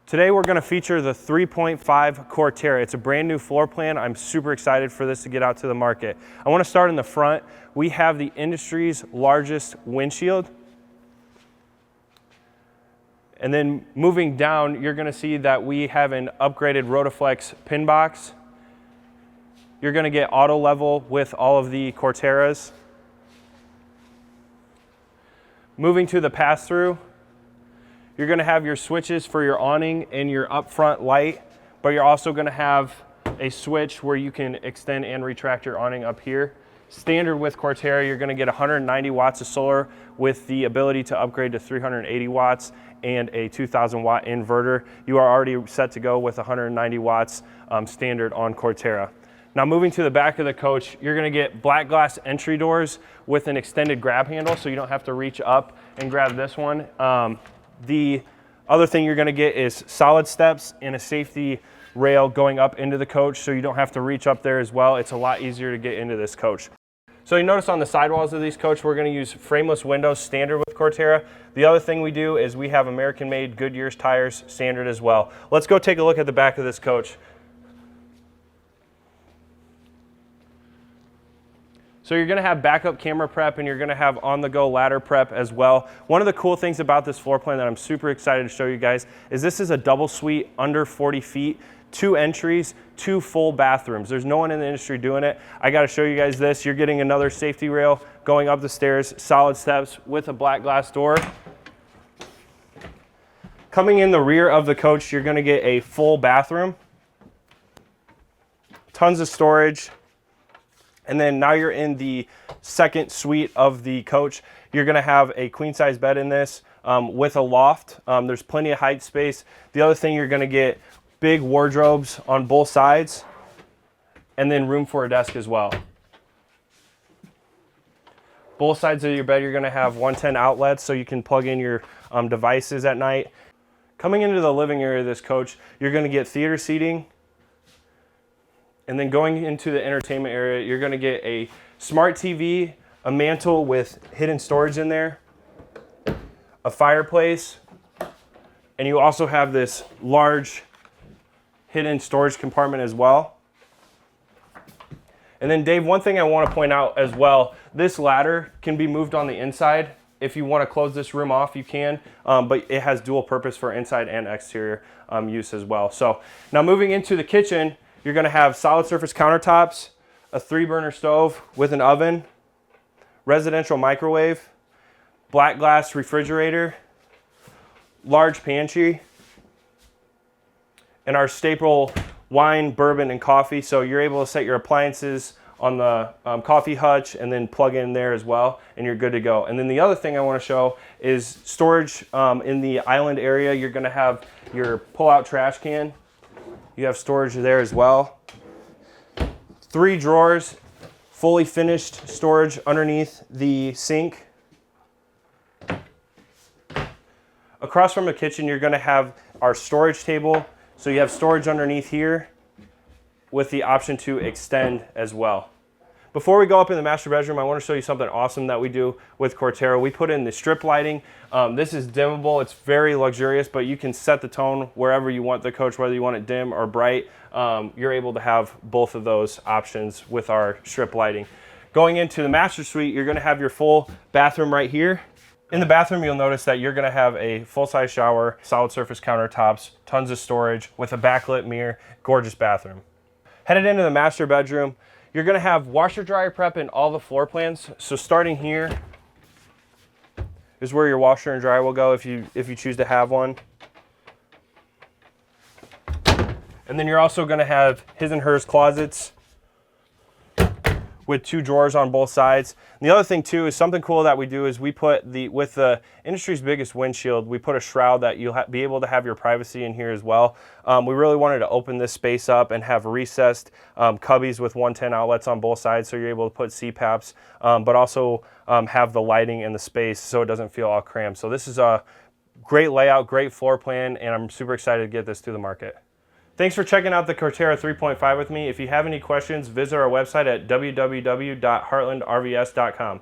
Today we're going to feature the 3.5 Corterra. It's a brand new floor plan. I'm super excited for this to get out to the market. I want to start in the front. We have the industry's largest windshield. And then moving down, you're going to see that we have an upgraded Rota-Flex pin box. You're going to get auto level with all of the Corterras. Moving to the pass-through, you're going to have your switches for your awning and your up front light, but you're also going to have a switch where you can extend and retract your awning up here. Standard with Corterra, you're going to get 190 watts of solar with the ability to upgrade to 380 watts and a 2,000 watt inverter. You are already set to go with 190 watts standard on Corterra. Now moving to the back of the coach, you're going to get black glass entry doors with an extended grab handle, so you don't have to reach up and grab this one. The other thing you're going to get is solid steps and a safety rail going up into the coach, so you don't have to reach up there as well. It's a lot easier to get into this coach. So you notice on the sidewalls of these coach, we're going to use frameless windows standard with Corterra. The other thing we do is we have American-made Goodyear tires standard as well. Let's go take a look at the back of this coach. So you're going to have backup camera prep and you're going to have on-the-go ladder prep as well. One of the cool things about this floor plan that I'm super excited to show you guys is this is a double suite under 40 feet, 2 entries, 2 full bathrooms. There's no one in the industry doing it. I got to show you guys this. You're getting another safety rail going up the stairs, solid steps with a black glass door. Coming in the rear of the coach, you're going to get a full bathroom, tons of storage. And then now you're in the second suite of the coach. You're gonna have a queen size bed in this with a loft. There's plenty of height space. The other thing, you're gonna get big wardrobes on both sides and then room for a desk as well. Both sides of your bed, you're gonna have 110 outlets so you can plug in your devices at night. Coming into the living area of this coach, you're gonna get theater seating. And then going into the entertainment area, you're going to get a smart TV, a mantle with hidden storage in there, a fireplace, and you also have this large hidden storage compartment as well. And then Dave, one thing I want to point out as well, this ladder can be moved on the inside. If you want to close this room off, you can, but it has dual purpose for inside and exterior use as well. So now moving into the kitchen, you're going to have solid surface countertops, a 3-burner stove with an oven, residential microwave, black glass refrigerator, large pantry, and our staple wine, bourbon, and coffee. So you're able to set your appliances on the coffee hutch and then plug in there as well, and you're good to go. And then the other thing I want to show is storage in the island area. You're going to have your pull-out trash can. You have storage there as well. 3 drawers, fully finished storage underneath the sink. Across from the kitchen, you're going to have our storage table. So you have storage underneath here with the option to extend as well. Before we go up in the master bedroom, I want to show you something awesome that we do with Corterra. We put in the strip lighting. This is dimmable. It's very luxurious, but you can set the tone wherever you want the coach, whether you want it dim or bright. You're able to have both of those options with our strip lighting. Going into the master suite, you're going to have your full bathroom right here. In the bathroom, you'll notice that you're going to have a full-size shower, solid surface countertops, tons of storage with a backlit mirror, gorgeous bathroom. Headed into the master bedroom, you're going to have washer dryer prep in all the floor plans. So starting here is where your washer and dryer will go if you choose to have one. And then you're also going to have his and hers closets with 2 drawers on both sides. And the other thing too is something cool that we do is we put with the industry's biggest windshield, we put a shroud that you'll be able to have your privacy in here as well. We really wanted to open this space up and have recessed cubbies with 110 outlets on both sides, so you're able to put CPAPs, but also have the lighting in the space so it doesn't feel all cramped. So this is a great layout, great floor plan, and I'm super excited to get this to the market. Thanks for checking out the Corterra 3.5 with me. If you have any questions, visit our website at www.heartlandrvs.com.